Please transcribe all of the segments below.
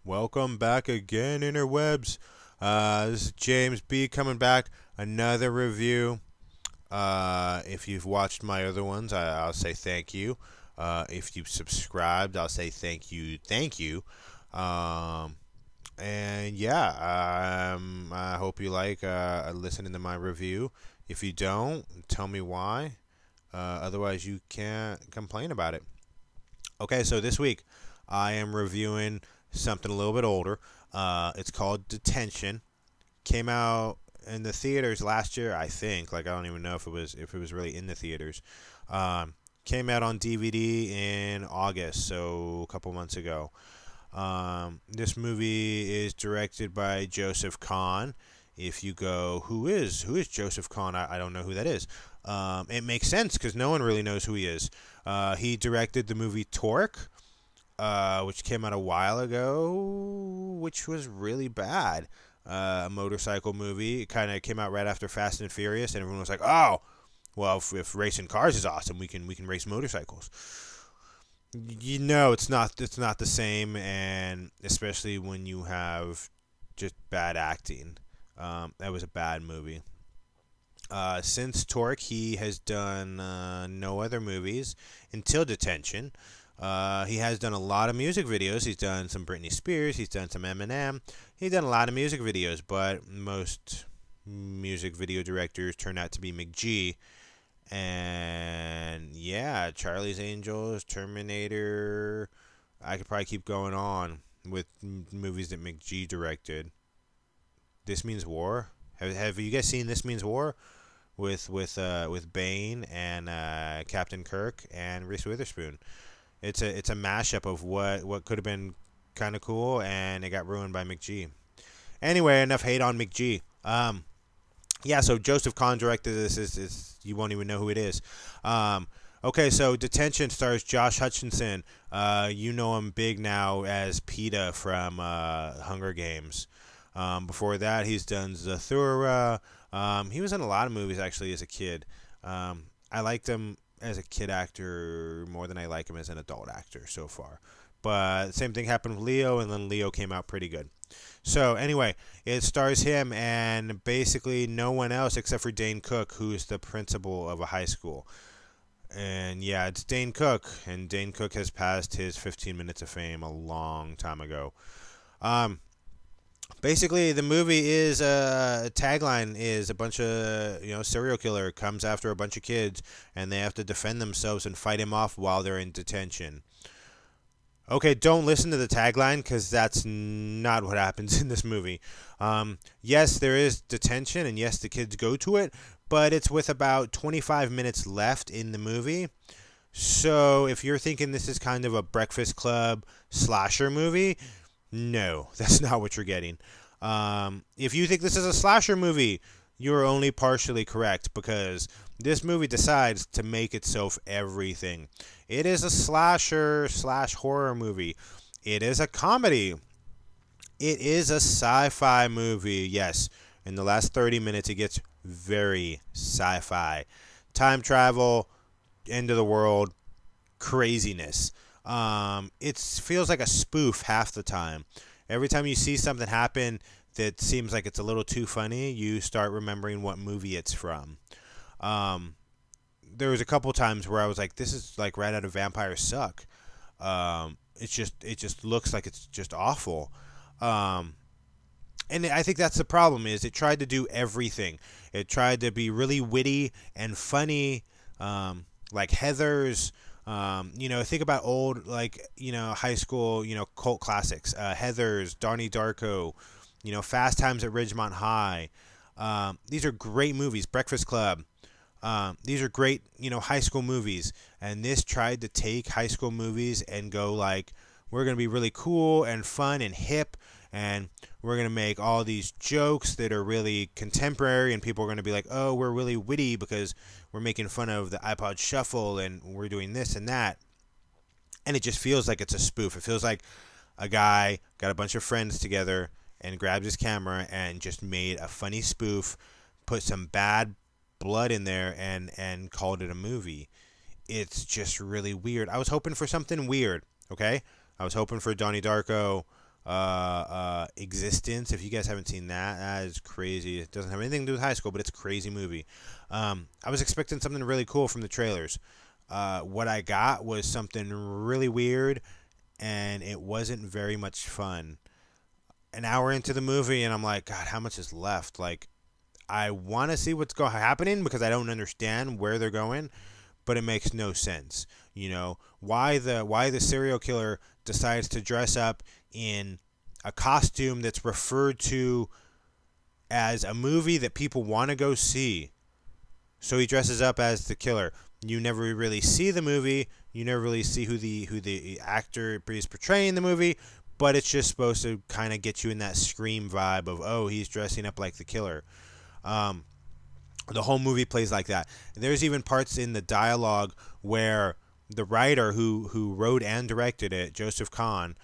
Welcome back again, interwebs. This is James B coming back. Another review. If you've watched my other ones, I'll say thank you. If you've subscribed, I'll say thank you, thank you. Um, and yeah, I hope you like listening to my review. If you don't, tell me why. Otherwise, you can't complain about it. Okay, so this week I am reviewing something a little bit older. It's called Detention. Came out in the theaters last year, I think. Like I don't even know if it was really in the theaters. Came out on DVD in August, so a couple months ago. This movie is directed by Joseph Kahn. If you go, who is Joseph Kahn? I don't know who that is. It makes sense because no one really knows who he is. He directed the movie Torque, which came out a while ago, which was really bad. A motorcycle movie. It kind of came out right after Fast and Furious, and everyone was like, "Oh, well, if racing cars is awesome, we can race motorcycles." You know, it's not the same, and especially when you have just bad acting. That was a bad movie. Since Torque, he has done no other movies until Detention. He has done a lot of music videos. He's done some Britney Spears. He's done some Eminem. He's done a lot of music videos, but most music video directors turn out to be McG. And yeah, Charlie's Angels, Terminator. I could probably keep going on with movies that McG directed. This Means War. Have you guys seen This Means War with Bane and Captain Kirk and Reese Witherspoon? It's a mashup of what could have been kind of cool, and it got ruined by McG. Anyway, enough hate on McG. Yeah, so Joseph Kahn directed this. Is you won't even know who it is. Okay, so Detention stars Josh Hutcherson. You know him big now as PETA from Hunger Games. Before that, he's done Zathura. He was in a lot of movies actually as a kid. I liked him as a kid actor more than I like him as an adult actor so far. But the same thing happened with Leo, and then Leo came out pretty good. So anyway, it stars him and basically no one else except for Dane Cook, who's the principal of a high school. And yeah, it's Dane Cook, and Dane Cook has passed his 15 minutes of fame a long time ago. Um, Basically, the movie is tagline is a bunch of serial killer comes after a bunch of kids, and they have to defend themselves and fight him off while they're in detention. Okay, don't listen to the tagline because that's not what happens in this movie. Yes, there is detention, and yes, the kids go to it, but it's with about 25 minutes left in the movie. So if you're thinking this is kind of a Breakfast Club slasher movie, no, that's not what you're getting. If you think this is a slasher movie, you're only partially correct because this movie decides to make itself everything. It is a slasher slash horror movie. It is a comedy. It is a sci-fi movie. Yes, in the last 30 minutes, it gets very sci-fi. Time travel, end of the world, craziness. It feels like a spoof half the time. Every time you see something happen that seems like it's a little too funny, you start remembering what movie it's from. Um, there was a couple times where I was like, "This is like right out of Vampire Suck." It just looks like it's just awful. Um, and I think that's the problem is it tried to do everything. It tried to be really witty and funny, like Heather's. Think about old high school cult classics. Heather's, Donnie Darko, Fast Times at Ridgemont High. These are great movies. Breakfast Club. These are great high school movies. And this tried to take high school movies and go like, we're gonna be really cool and fun and hip, and we're going to make all these jokes that are really contemporary, and people are going to be like, oh, we're really witty because we're making fun of the iPod Shuffle and we're doing this and that. And it just feels like it's a spoof. It feels like a guy got a bunch of friends together and grabbed his camera and just made a funny spoof, put some bad blood in there, and called it a movie. It's just really weird. I was hoping for something weird, okay? I was hoping for Donnie Darko Existence. If you guys haven't seen that, that is crazy. It doesn't have anything to do with high school, but it's a crazy movie. I was expecting something really cool from the trailers. What I got was something really weird, and it wasn't very much fun. An hour into the movie, and I'm like, God, how much is left? Like, I want to see what's happening because I don't understand where they're going, but it makes no sense. You know, why the serial killer decides to dress up in a costume that's referred to as a movie that people want to go see. So he dresses up as the killer. You never really see the movie. You never really see who the actor is portraying the movie, but it's just supposed to kind of get you in that Scream vibe of, oh, he's dressing up like the killer. Um, the whole movie plays like that. There's even parts in the dialogue where the writer who wrote and directed it, Joseph Kahn,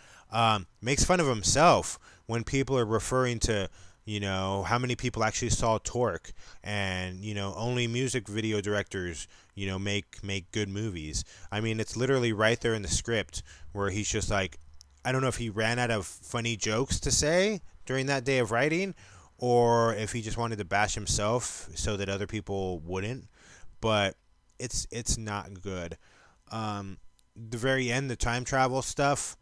makes fun of himself when people are referring to, how many people actually saw Torque, and only music video directors make good movies. I mean, it's literally right there in the script where he's just like, I don't know if he ran out of funny jokes to say during that day of writing, or if he just wanted to bash himself so that other people wouldn't. But it's not good. The very end, the time travel stuff,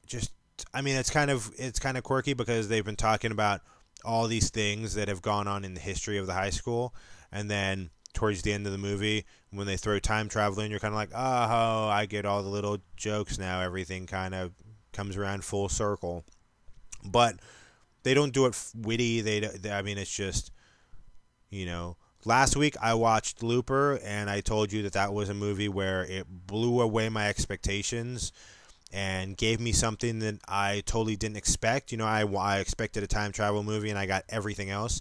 just I mean, it's kind of quirky because they've been talking about all these things that have gone on in the history of the high school, and then towards the end of the movie, when they throw time travel in, you're kind of like, oh, I get all the little jokes now. Everything kind of comes around full circle, but they don't do it witty. I mean, it's just, Last week I watched Looper, and I told you that was a movie where it blew away my expectations and gave me something that I totally didn't expect. I expected a time travel movie, and I got everything else.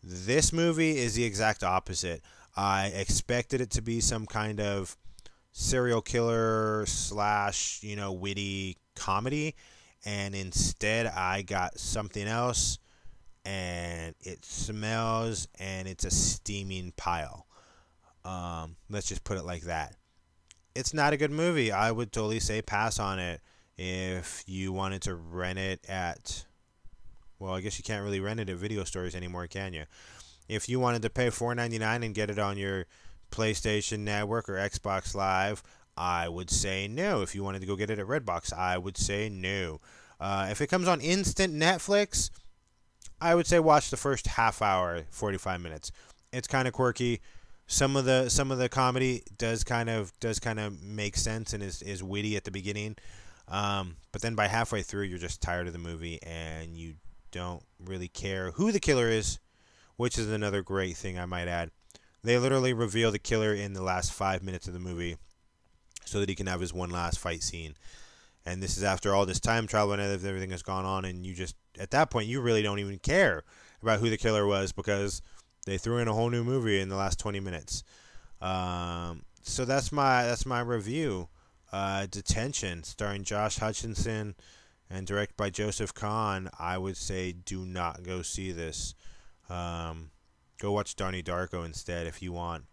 This movie is the exact opposite. I expected it to be some kind of serial killer / witty comedy, and instead I got something else, and it smells, and it's a steaming pile. Let's just put it like that. It's not a good movie. I would totally say pass on it if you wanted to rent it at... Well, I guess you can't really rent it at video stores anymore, can you? If you wanted to pay $4.99 and get it on your PlayStation Network or Xbox Live, I would say no. If you wanted to go get it at Redbox, I would say no. If it comes on instant Netflix, I would say watch the first half hour, 45 minutes. It's kind of quirky. Some of the comedy does kind of make sense and is witty at the beginning, but then by halfway through, you're just tired of the movie and you don't really care who the killer is, which is another great thing I might add. They literally reveal the killer in the last 5 minutes of the movie so that he can have his one last fight scene. And this is after all this time travel and everything has gone on, and you just, at that point, you really don't even care about who the killer was because they threw in a whole new movie in the last 20 minutes. So that's my review. Detention, starring Josh Hutcherson and directed by Joseph Kahn. I would say do not go see this. Go watch Donnie Darko instead if you want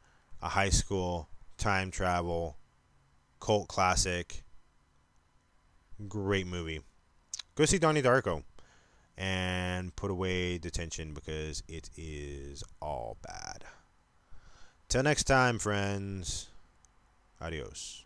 a high school time travel cult classic. Great movie. Go see Donnie Darko and put away Detention because it is all bad. Till next time, friends. Adios.